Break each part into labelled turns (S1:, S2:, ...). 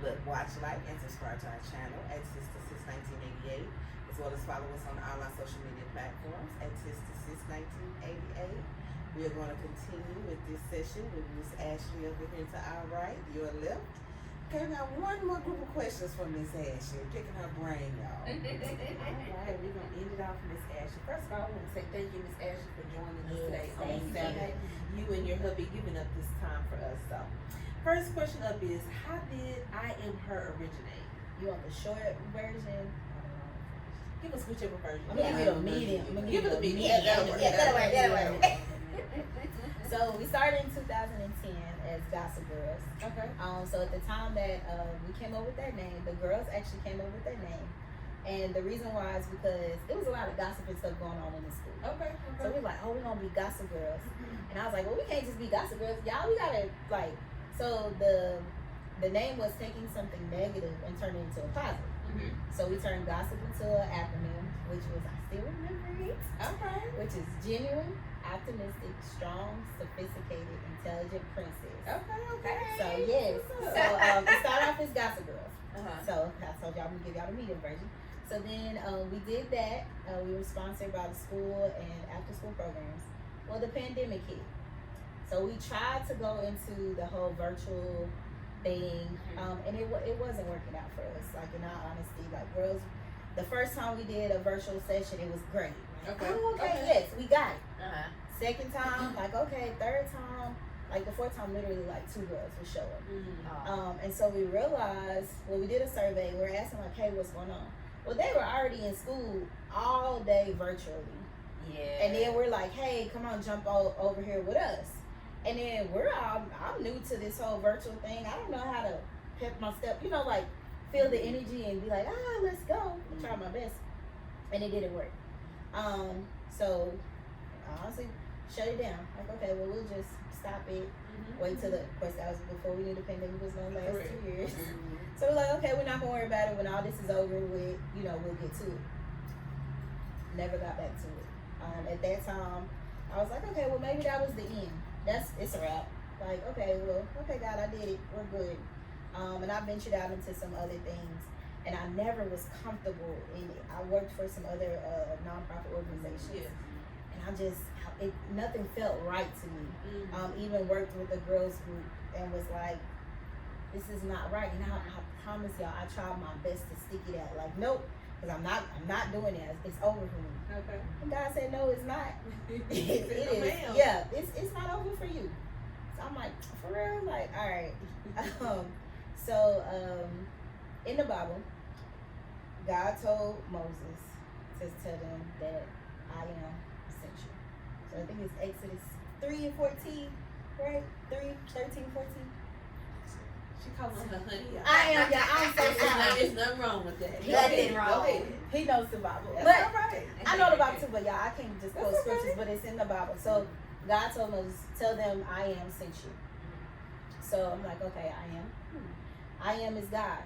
S1: Look, watch, like, and subscribe to our channel at Sister Sis 1988, as well as follow us on all our social media platforms at Sister Sis 1988. We are going to continue with this session with Miss Ashley over here to our right, your left. Okay, now one more group of questions from Miss Ashley, picking her brain, y'all. All right, we're going to end it off with Miss Ashley. First of all, I want to say thank you, Miss Ashley, for joining us today on Saturday. You and your hubby giving up this time for us. So, first question up is, how did IAmHer originate?
S2: You want the short version?
S1: Give us whichever version.
S2: I'm gonna give it a medium.
S1: Give it a medium.
S2: Yeah, that'll work. So we started in 2010 as Gossip Girls.
S1: Okay.
S2: So at the time that we came up with that name, the girls actually came up with that name. And the reason why is because it was a lot of gossiping stuff going on in the school.
S1: Okay.
S2: So we were like, oh, we're gonna be Gossip Girls. And I was like, well, we can't just be Gossip Girls. Y'all, we gotta like, so the name was taking something negative and turning it into a positive. So we turned gossip into an acronym, which was, I still remember it.
S1: Okay.
S2: Which is genuine, optimistic, strong, sophisticated, intelligent princess.
S1: Okay.
S2: So yes. So it started off as Gossip Girls. So I told y'all I'm gonna give y'all the medium version. So then we did that. We were sponsored by the school and after school programs. Well, the pandemic hit. So we tried to go into the whole virtual thing, and it wasn't working out for us. Like, in all honesty, like, girls, the first time we did a virtual session, it was great.
S1: Okay.
S2: Oh, okay, yes, we got it. Second time, like, okay. Third time, like, the fourth time, literally, like, 2 girls would show up. And so we realized, well, we did a survey. We were asking, like, hey, what's going on? Well, they were already in school all day virtually.
S1: Yeah.
S2: And then we're like, hey, come on, jump over here with us. And then I'm new to this whole virtual thing. I don't know how to pep my step, like feel the energy and be like, let's go. I tried my best. And it didn't work. So honestly, shut it down. Like, okay, well, we'll just stop it. Wait till of course, that was before we knew the pandemic was going to last 2 years. So we're like, okay, we're not going to worry about it. When all this is over with, we'll get to it. Never got back to it. At that time, I was like, okay, well, maybe that was the end. It's a wrap. Like, okay, God, I did it. We're good. And I ventured out into some other things, and I never was comfortable in it. I worked for some other nonprofit organizations, and nothing felt right to me. Even worked with a girls group and was like, this is not right. And I promise y'all, I tried my best to stick it out. Like, nope. Because I'm not doing that. It's over for me. Okay. And God said, no, it's not. it is. Yeah, it's not over for you. So I'm like, for real? Like, all right. In the Bible, God told Moses to tell them that I am sent you. So I think it's Exodus 3 and 14, right? 13, 14.
S1: She calls him a honey.
S2: I am, yeah, I'm so sorry.
S1: There's nothing wrong with that.
S2: Nothing wrong. He knows the Bible. But
S1: all right.
S2: I know the Bible too, but y'all, I can't just quote scriptures, but it's in the Bible. So God told us, tell them I am sent you. So I'm like, okay, I am. I am is God.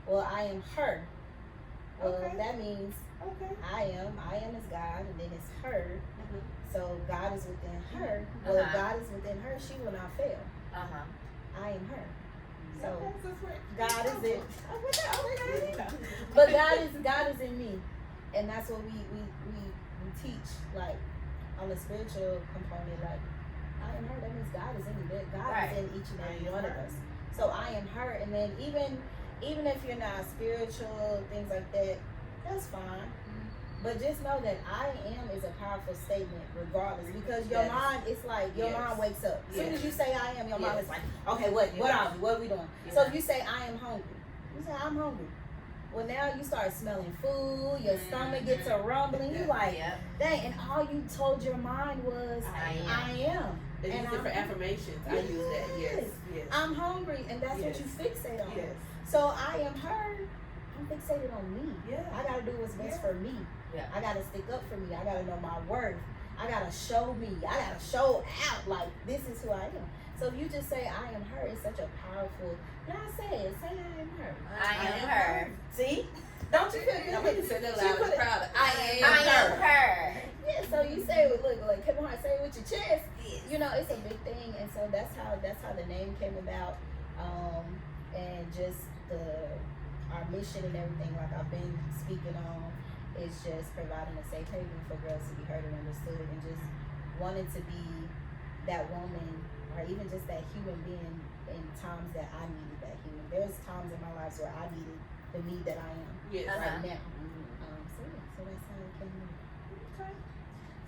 S2: Well, I am her. Well, that means I am is God, and then it's her. So God is within her. Well, if God is within her, she will not fail. I am her. So God is in, but God is in me, and that's what we teach, like on the spiritual component. Like, I am her. That means God is in me. God is in each and every one of us. So I am her, and then even if you're not spiritual, things like that, that's fine. But just know that I am is a powerful statement regardless, because your mind, it's like your mind wakes up. As soon as you say I am, your mind is like, okay, what are we? What are we doing? So if you say I am hungry, you say I'm hungry. Well, now you start smelling food, your stomach gets a rumbling, you like, dang, and all you told your mind was I am.
S1: They use different affirmations. I use that, yes.
S2: I'm hungry, and that's what you fixate on. So I am her. I'm fixated on me. I gotta do what's best for me. I gotta stick up for me. I gotta know my worth. I gotta show me. I gotta show out. Like, this is who I am. So if you just say I am her, it's such a powerful. Now say it. Say I am her.
S3: I am her.
S2: See? Don't you feel good?
S1: I want to say that loud and proud. I
S3: am her.
S2: Yeah. So you say it with like Kevin Hart. Say it with your chest. It's a big thing, and so that's how the name came about. And just our mission and everything, like I've been speaking on, is just providing a safe haven for girls to be heard and understood, and just wanting to be that woman, or even just that human being in times that I needed that human. There's times in my life where I needed the me that I am right now. So that's how it came in.
S4: Okay.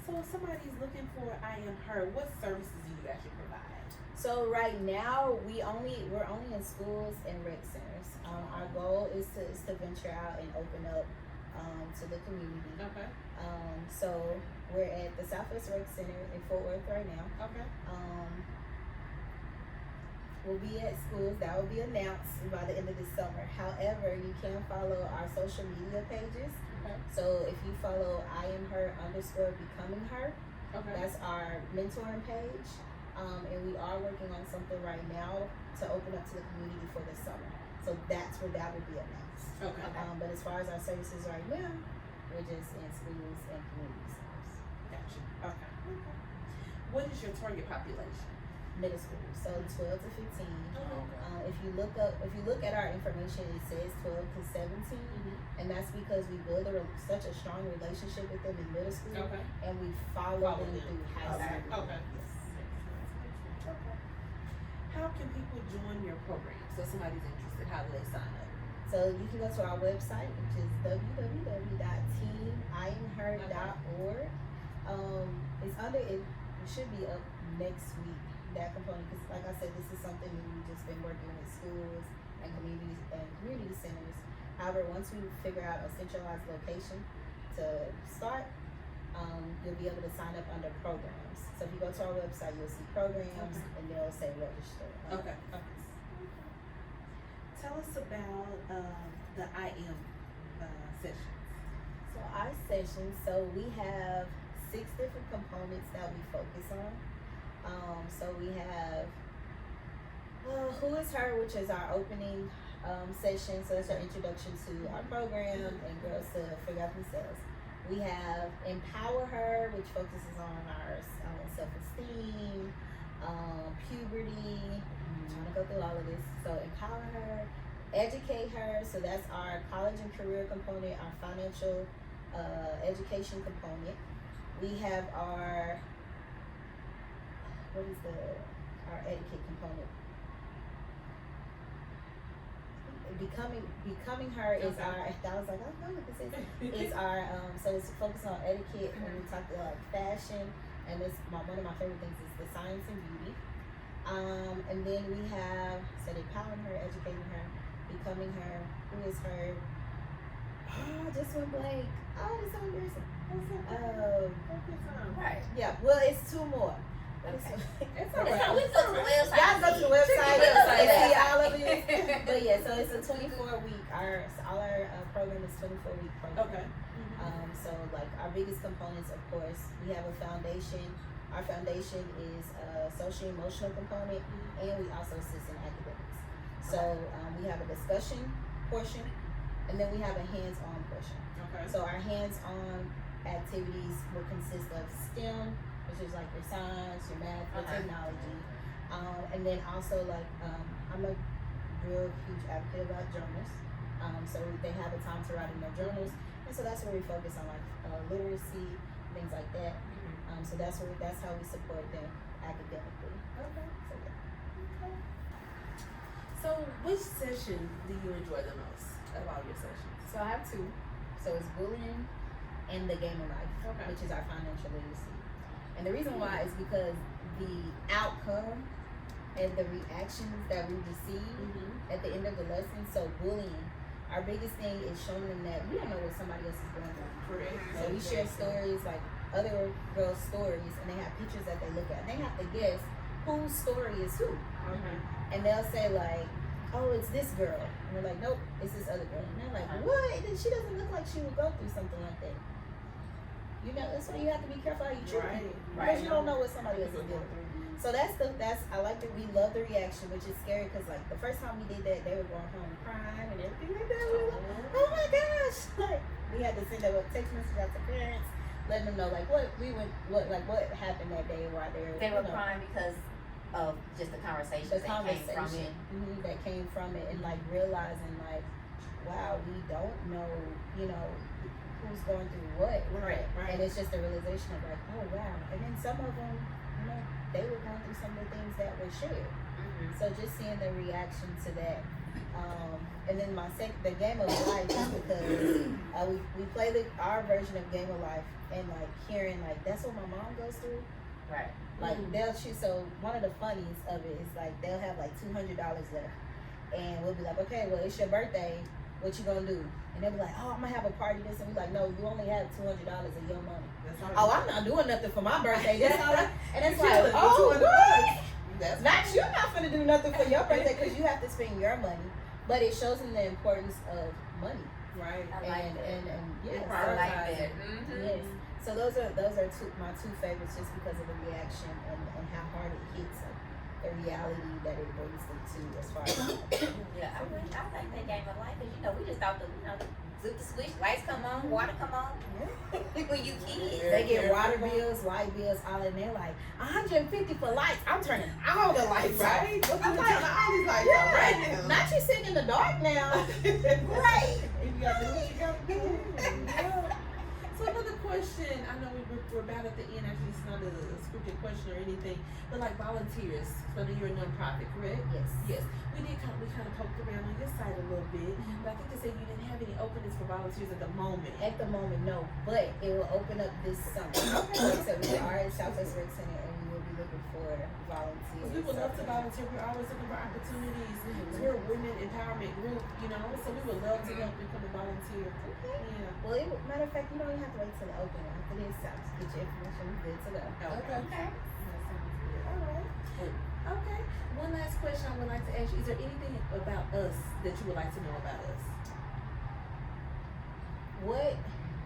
S4: So if somebody's looking for IAmHer, what services do you actually provide?
S2: So right now we're only in schools and rec centers. Our goal is to venture out and open up to the community.
S4: Okay.
S2: So we're at the Southwest Rec Center in Fort Worth right now.
S4: Okay.
S2: We'll be at schools. That will be announced by the end of this summer. However, you can follow our social media pages.
S4: Okay.
S2: So if you follow IAmHer_becoming her,
S4: Okay.
S2: that's our mentoring page. And we are working on something right now to open up to the community for the summer. So that's where that will be announced.
S4: Okay.
S2: But as far as our services right now, we're just in schools and community centers.
S4: Gotcha. Okay. Okay. What is your target population?
S2: Middle school, so 12 to 15.
S4: Okay.
S2: If you look at our information, it says 12 to 17, and that's because we build such a strong relationship with them in middle school,
S4: Okay.
S2: and we follow them through high school.
S4: Okay.
S2: Yes.
S4: Okay. How can people join your program? So if somebody's interested, how do they sign up?
S2: So you can go to our website, which is www.teamiamher.org. It's under it. It should be up next week. That component, because like I said, this is something we've just been working with schools and community centers. However, once we figure out a centralized location to start, you'll be able to sign up under programs. So if you go to our website, you'll see programs, and they'll say register.
S4: Okay. Okay. Tell us about the IAM sessions.
S2: So our sessions, so we have 6 different components that we focus on. So we have Who Is Her, which is our opening session. So that's our introduction to our program and girls to figure out themselves. We have Empower Her, which focuses on our self-esteem, puberty. I'm trying to go through all of this. So Empower Her, Educate Her. So that's our college and career component, our financial education component. We have our our etiquette component. Becoming Her is our, I was like, I know what this is. It's our, so it's focused on etiquette when we talk about fashion, and this, one of my favorite things is the science and beauty. And then we have, so Empowering Her, Educating Her, Becoming Her, Who Is Her. Oh, I just went blank. Oh, it's so embarrassing.
S4: Right.
S2: Yeah, well, it's 2 more.
S3: Okay.
S4: It's all right.
S3: We go to the website.
S2: Y'all go to the website
S3: Website.
S2: and see all of it. But yeah, so it's a 24-week. All our program is 24-week program.
S4: Okay.
S2: So like our biggest components, of course, we have a foundation. Our foundation is a social emotional component, and we also assist in academics. So we have a discussion portion, and then we have a hands-on portion.
S4: Okay.
S2: So our hands-on activities will consist of STEM, which is like your science, your math, your technology, and then also like I'm a real huge advocate about journals. So they have a time to write in their journals, and so that's where we focus on like literacy, things like that. So that's how we support them academically.
S4: Okay.
S2: So yeah.
S4: So which session do you enjoy the most of all your sessions?
S2: So I have 2. So it's bullying and the game of life,
S4: Okay.
S2: which is our financial literacy. And the reason why is because the outcome and the reactions that we receive at the end of the lesson. So bullying, our biggest thing is showing them that we don't know what somebody else is going through.
S4: Correct.
S2: So we share stories, like other girls' stories, and they have pictures that they look at. And they have to guess whose story is who.
S4: Okay.
S2: And they'll say like, oh, it's this girl. And we're like, nope, it's this other girl. And they're like, what? And she doesn't look like she would go through something like that. You know, that's why you have to be careful how you treat people. Because you don't know what somebody else is dealing with. So I like that we love the reaction, which is scary because like the first time we did that, they were going home crying and everything like that. We were like, oh my gosh. Like we had to send a text message out to parents, letting them know like what happened that day while
S3: They were crying because of just the conversations
S2: The
S3: that came from
S2: conversation
S3: it.
S2: that came from it, and like realizing like, wow, we don't know, who's going through what.
S4: Right.
S2: And it's just a realization of like, oh wow. And then some of them, they were going through some of the things that were shared.
S3: Mm-hmm.
S2: So just seeing the reaction to that. And then the game of life is because we play our version of game of life, and like hearing like that's what my mom goes through.
S3: Right.
S2: Like they'll shoot. So one of the funniest of it is like they'll have like $200 left, and we'll be like, okay, well it's your birthday. What you gonna do? And they'll be like, oh, I'm gonna have a party. This, and we're like, no, you only have $200 of your money. Oh, I'm not doing nothing for my birthday. That's all. And it's like, oh, what? Not you're not gonna do nothing for your birthday because you have to spend your money. But it shows them the importance of money.
S4: Right.
S3: I like that.
S2: And yes,
S3: I like that. Mm-hmm.
S2: yes. So those are my two favorites, just because of the reaction and how hard it hits the reality that it brings them to as far as
S3: Yeah, I like that game of life because we just thought flip the switch, lights come on, water come on. When you kids,
S2: they get water bills, light bills, all in there like $150 for lights. I'm turning all the lights
S4: Right.
S2: I'm like,
S4: all these lights
S2: yeah,
S4: right now.
S2: not you sitting in the dark now.
S4: Right. You got to do what you got to do. Yeah. So another question, I know we're about at the end, actually it's not a scripted question or anything, but like volunteers, so you're a nonprofit, correct?
S2: Yes.
S4: We kind of poked around on your side a little bit, but I think they said you didn't have any openings for volunteers at the moment.
S2: At the moment, no, but it will open up this summer. Like I said, we are at Southwest Rec Center, and we will be looking for volunteers.
S4: We would love to volunteer. We're always looking for opportunities. We're a women empowerment group, so we would love to help you come and volunteer.
S2: Okay.
S4: Yeah.
S2: Well, matter of fact, you don't even have to wait till the opening. After this, I'll just get your information. We're good to go.
S4: Okay. That sounds good. All right. Okay. One last question I would like to ask you. Is there anything about us that you would like to know about us?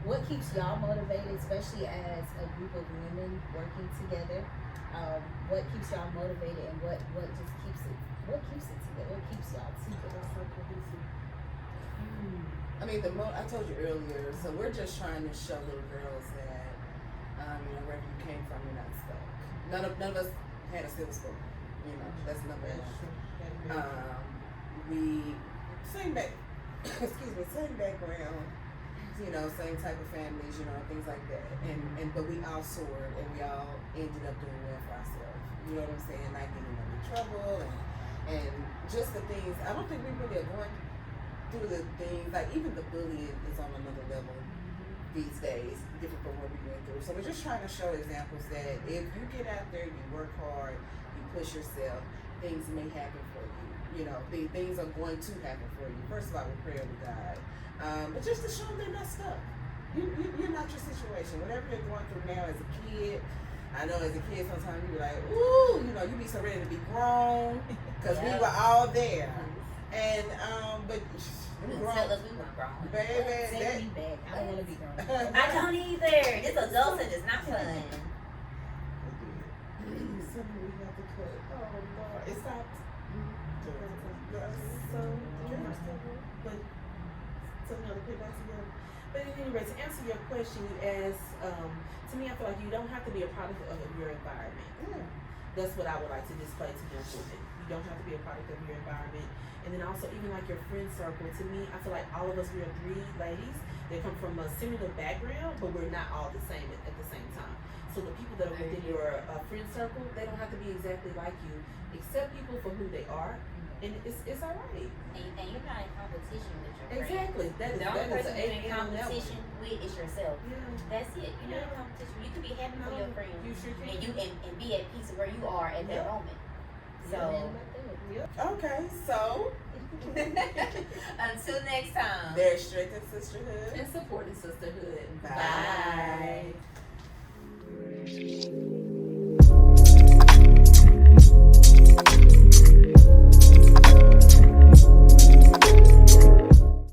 S2: What keeps y'all motivated, especially as a group of women working together? What keeps y'all motivated, and what just keeps it? What keeps it together? What keeps y'all together?
S1: I mean, I told you earlier, so we're just trying to show little girls that, wherever you came from, you're not stuck. None of us had a silver spoon. That's number one. We same background, same type of families, things like that. But we all soared, and we all ended up doing well for ourselves. You know what I'm saying? Not getting into trouble and just the things. I don't think we really are going through the things, like even the bullying is on another level these days, different from what we went through. So we're just trying to show examples that if you get out there, you work hard, you push yourself, things may happen for you. Things are going to happen for you. First of all, we pray to God. But just to show them they're not stuck. You're not your situation. Whatever they're going through now as a kid, I know as a kid sometimes you be like, ooh, you be so ready to be grown because we were all there. And but
S3: tell us we weren't grown.
S1: Baby,
S2: Send me back. I don't want to be grown.
S3: I don't either. This adulthood is not fun.
S4: Something we have to cut. Oh Lord, it stopped. But at any rate, to answer your question, you asked, to me, I feel like you don't have to be a product of your environment. That's what I would like to display to young women. You don't have to be a product of your environment. And then also, even like your friend circle, to me, I feel like all of us, we are three ladies that come from a similar background, but we're not all the same at the same time. So the people that are within your friend circle, they don't have to be exactly like you. Accept people for who they are, and it's all right.
S3: And you're not in competition with your friends.
S4: Exactly.
S3: The only person you're in
S4: an
S3: competition with is yourself.
S4: Yeah.
S3: That's it. You're not in competition. You can be happy for your friends.
S4: You sure can.
S3: And be at peace where you are at that moment. So
S1: okay, so
S3: until next time.
S1: there's strength in sisterhood
S4: And supporting sisterhood.
S1: Bye.